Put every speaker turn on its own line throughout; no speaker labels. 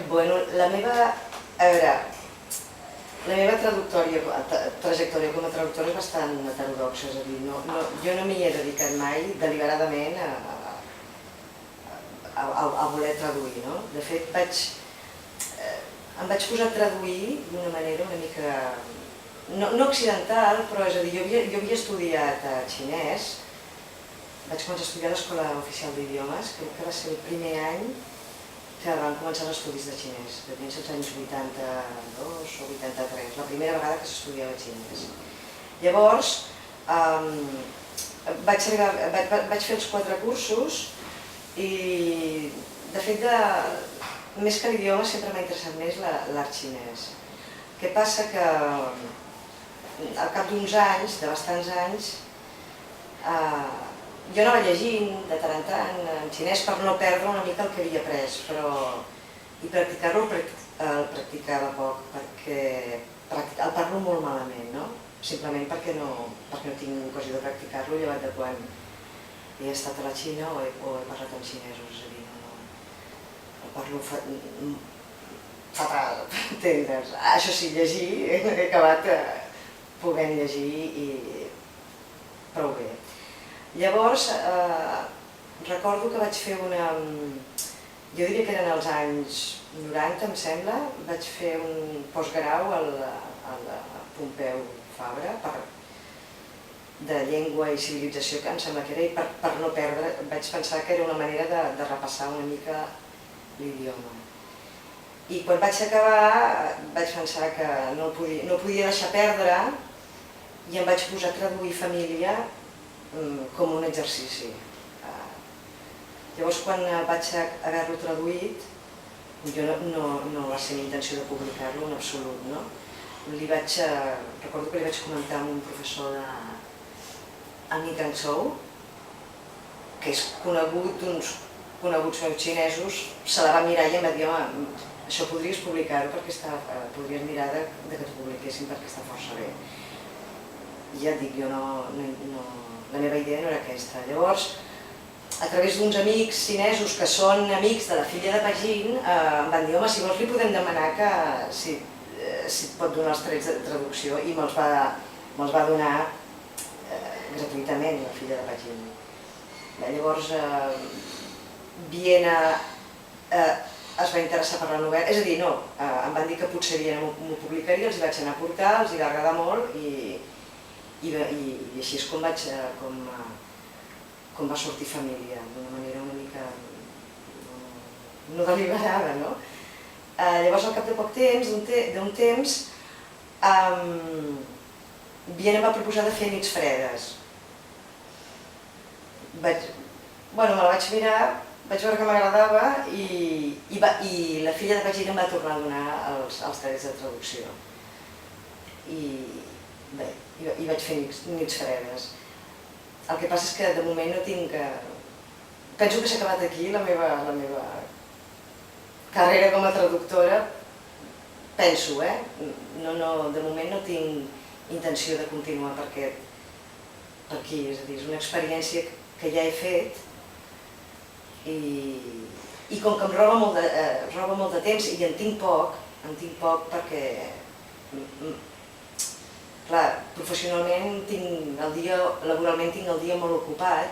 Bueno, la meva trajectòria com a traductora és bastant heterodoxa, és a dir, jo no m'hi he dedicat mai deliberadament a voler traduir, no? De fet, em vaig posar a traduir d'una manera una mica, no occidental, però és a dir, jo havia estudiat xinès, vaig començar a estudiar a l'Escola Oficial d'Idiomes, crec que va ser el primer any que van començar els estudis de xinès, devien ser els anys 82 o 83, la primera vegada que s'estudiava xinès. Llavors, vaig fer els 4 cursos i, de fet, més que l'idioma sempre m'ha interessat més l'art xinès. Què passa que al cap d'uns anys, de bastants anys, jo anava llegint de tant en tant en xinès per no perdre una mica el que havia après, i practicar-lo el practicava poc, perquè el parlo molt malament, no? Simplement perquè no tinc ocasió de practicar-lo, llevat de quan he estat a la Xina o he parlat amb xinesos, és a dir, el parlo fatal, per entendre's. Això sí, llegir, he acabat podent llegir i prou bé. Llavors, recordo que vaig fer jo diria que eren els anys 90, em sembla, vaig fer un postgrau al Pompeu Fabra de llengua i civilització, que em sembla que era, i per no perdre, vaig pensar que era una manera de repassar una mica l'idioma. I quan vaig acabar vaig pensar que no podia deixar perdre i em vaig posar a traduir família com un exercici. Llavors, quan vaig haver-lo traduït, jo no va ser intenció de publicar-lo en absolut, no? Recordo que li vaig comentar amb un professor de Ni Guangzhou, que és conegut d'uns coneguts meus xinesos, se la va mirar i em va dir, home, això podries publicar-ho perquè podries mirar que t'ho publiquessin perquè està força bé. I ja et dic, la meva idea no era aquesta. Llavors, a través d'uns amics xinesos que són amics de la filla de Pagin, em van dir, home, si vols li podem demanar que si et pot donar els trets de traducció, i me'ls va donar gratuïtament, la filla de Pagin. Llavors, Viena es va interessar per la novel·la, és a dir, no, em van dir que potser Viena m'ho publicaria, els hi vaig anar a portar, els hi va agradar molt i així és com va sortir família, d'una manera una mica no deliberada, no? Llavors, al cap de poc temps, d'un temps, Viena em va proposar de fer nits fredes. Me la vaig mirar, vaig veure que m'agradava i la filla de Pagina em va tornar a donar els trets de traducció. I vaig fer nits fredes. El que passa és que de moment no tinc... Penso que s'ha acabat aquí la meva carrera com a traductora. Penso, de moment no tinc intenció de continuar per aquí. És a dir, és una experiència que ja he fet i com que em roba molt de temps i en tinc poc perquè... Clar, professionalment, laboralment tinc el dia molt ocupat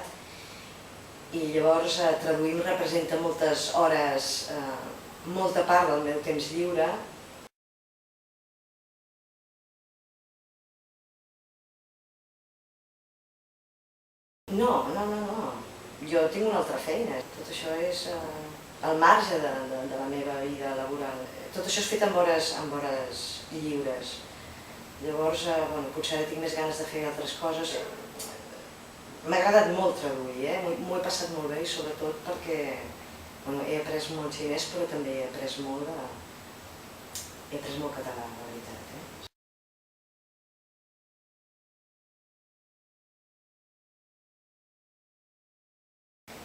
i llavors traduir em representa moltes hores, molta part del meu temps lliure. No, jo tinc una altra feina, tot això és al marge de la meva vida laboral. Tot això és fet amb hores lliures. Llavors, potser ara tinc més ganes de fer altres coses. M'ha agradat molt traduir, m'ho he passat molt bé i sobretot perquè he après molt xinès però també he après molt català, la veritat.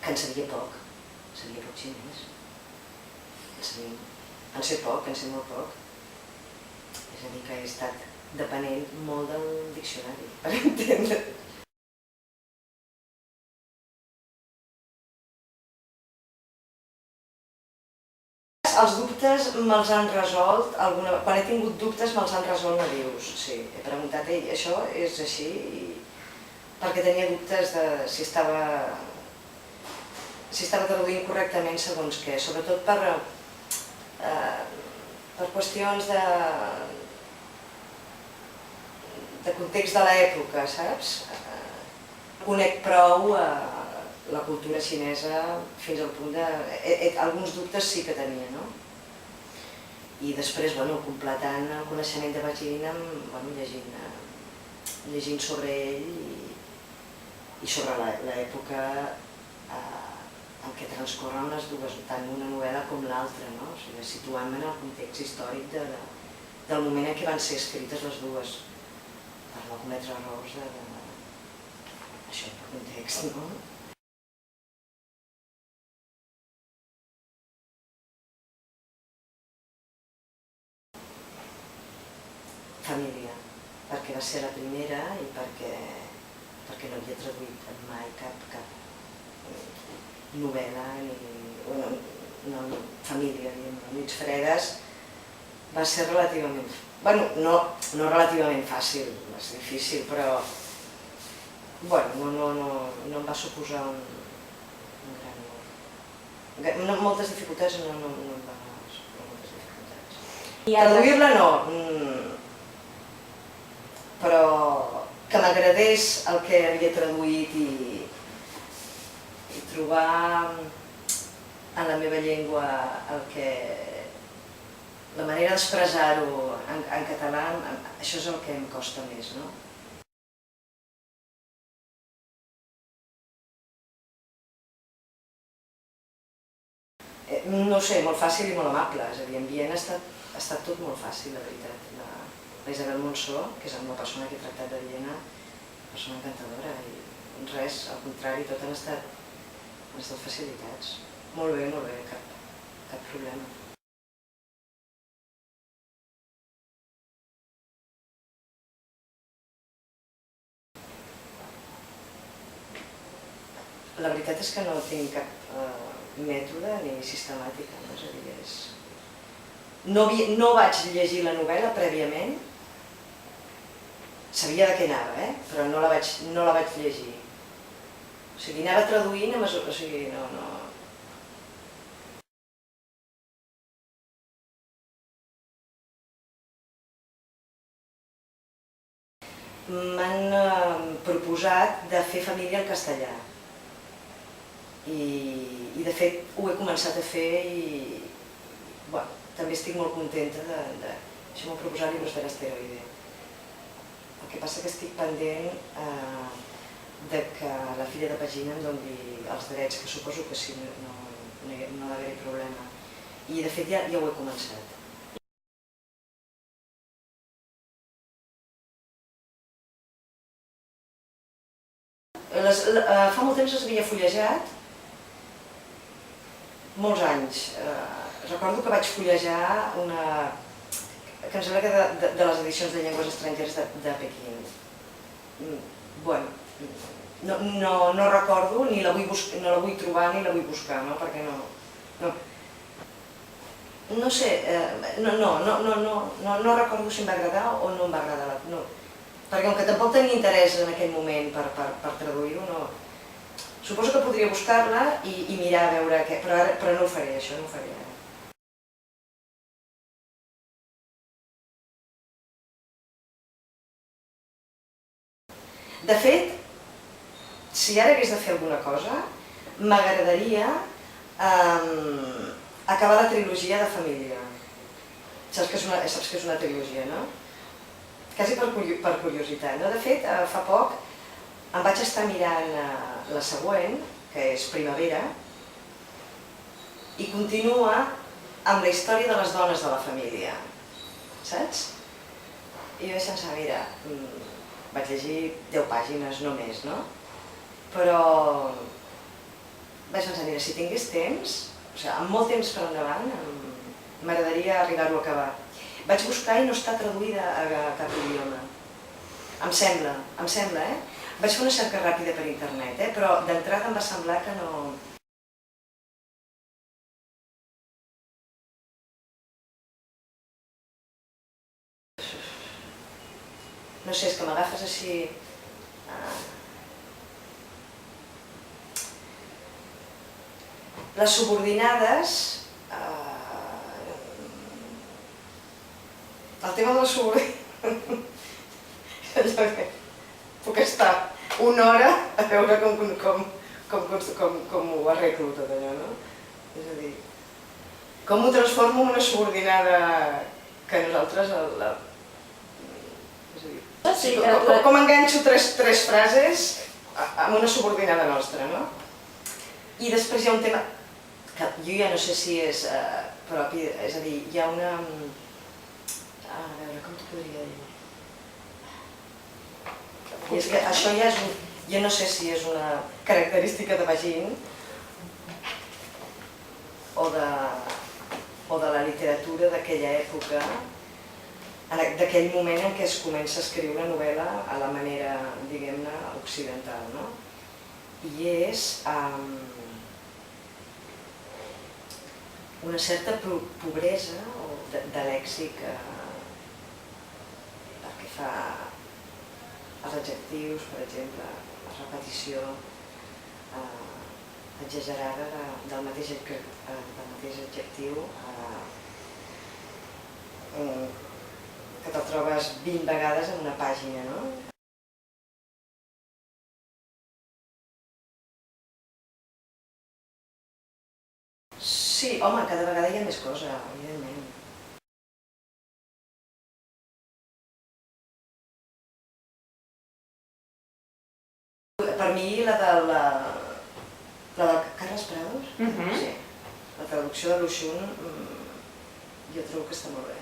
Que en sabia poc xinès. En sé molt poc. És a dir, que he estat depenent molt del diccionari, per entendre. Els dubtes me'ls han resolt, quan he tingut dubtes me'ls han resolt nadius, sí. He preguntat, això és així? Perquè tenia dubtes de si estava traduint correctament segons què, sobretot per qüestions de context de l'època, saps? Conec prou la cultura xinesa fins al punt de... Alguns dubtes sí que tenia, no? I després, completant el coneixement de Beijing llegint sobre ell i sobre l'època en què transcorren les dues, tant una novel·la com l'altra, no? O sigui, situant-me en el context històric del moment en què van ser escrites les dues, per no cometre errors d'això, de context, no? Família, perquè va ser la primera i perquè no havia traduït mai cap novel·la ni família, nits fredes. Va ser relativament... no relativament fàcil, va ser difícil, però no em va suposar un gran... Moltes dificultats no em va suposar moltes dificultats. Traduir-la no, però que m'agradés el que havia traduït i trobar en la meva llengua la manera d'expressar-ho en català, això és el que em costa més, no? No ho sé, molt fàcil i molt amable, és a dir, en Viena ha estat tot molt fàcil, la veritat. La Isabel Monsó, que és una persona que he tractat de Viena, una persona encantadora, i res, al contrari, tot han estat facilitats. Molt bé, cap problema. La veritat és que no tinc cap mètode ni sistemàtica, no? És a dir, no vaig llegir la novel·la prèviament, sabia de què anava, però no la vaig llegir. O sigui, anava traduint a mesura... O sigui, no... M'han proposat de fer família en castellà. I de fet ho he començat a fer i també estic molt contenta de... Això m'ho proposat Libros de l'Asteroide. El que passa que estic pendent de que la filla de pàgina em doni els drets, que suposo que sí, no ha d'haver-hi problema. I de fet ja ho he començat. Fa molt temps les havia fullejat, molts anys. Recordo que vaig fullejar una... que em sembla que de les edicions de llengües estrangeres de Pequín. No recordo, ni la vull trobar ni la vull buscar, perquè no... No sé, no recordo si em va agradar o no em va agradar. Perquè com que tampoc tenia interès en aquell moment per traduir-ho, no... Suposo que podria buscar-la i mirar a veure què, però no ho faré, això no ho faré ara. De fet, si ara hagués de fer alguna cosa, m'agradaria acabar la trilogia de família. Saps que és una trilogia, no? Quasi per curiositat. De fet, fa poc em vaig estar mirant la següent, que és Primavera, i continua amb la història de les dones de la família, saps? I vaig pensar, mira, vaig llegir 10 pàgines només, no? Però vaig pensar, mira, si tingués temps, amb molt temps per endavant, m'agradaria arribar-ho a acabar. Vaig buscar i no està traduïda a cap idioma. Em sembla, Vaig fer una cerca ràpida per internet, però d'entrada em va semblar que no... no sé, és que m'agafes així... Les subordinades... El tema de les subordinades... Puc estar una hora a veure com ho arreglo tot allò, no? És a dir, com ho transformo en una subordinada que nosaltres... És a dir, com enganxo tres frases amb una subordinada nostra, no? I després hi ha un tema que jo ja no sé si és propi, és a dir, hi ha una... A veure, com t'ho podria dir? I és que això ja és un... Jo no sé si és una característica de Vagin o de la literatura d'aquella època, d'aquell moment en què es comença a escriure novel·la a la manera, diguem-ne, occidental, no? I és una certa pobresa de lèxic pel que fa als adjectius, per exemple, la repetició exagerada del mateix adjectiu que te'l trobes 20 vegades en una pàgina, no? Sí, home, cada vegada hi ha més cosa, evidentment. Per mi, la del Carles Prados, sí, la traducció de l'Oixun, jo trobo que està molt bé.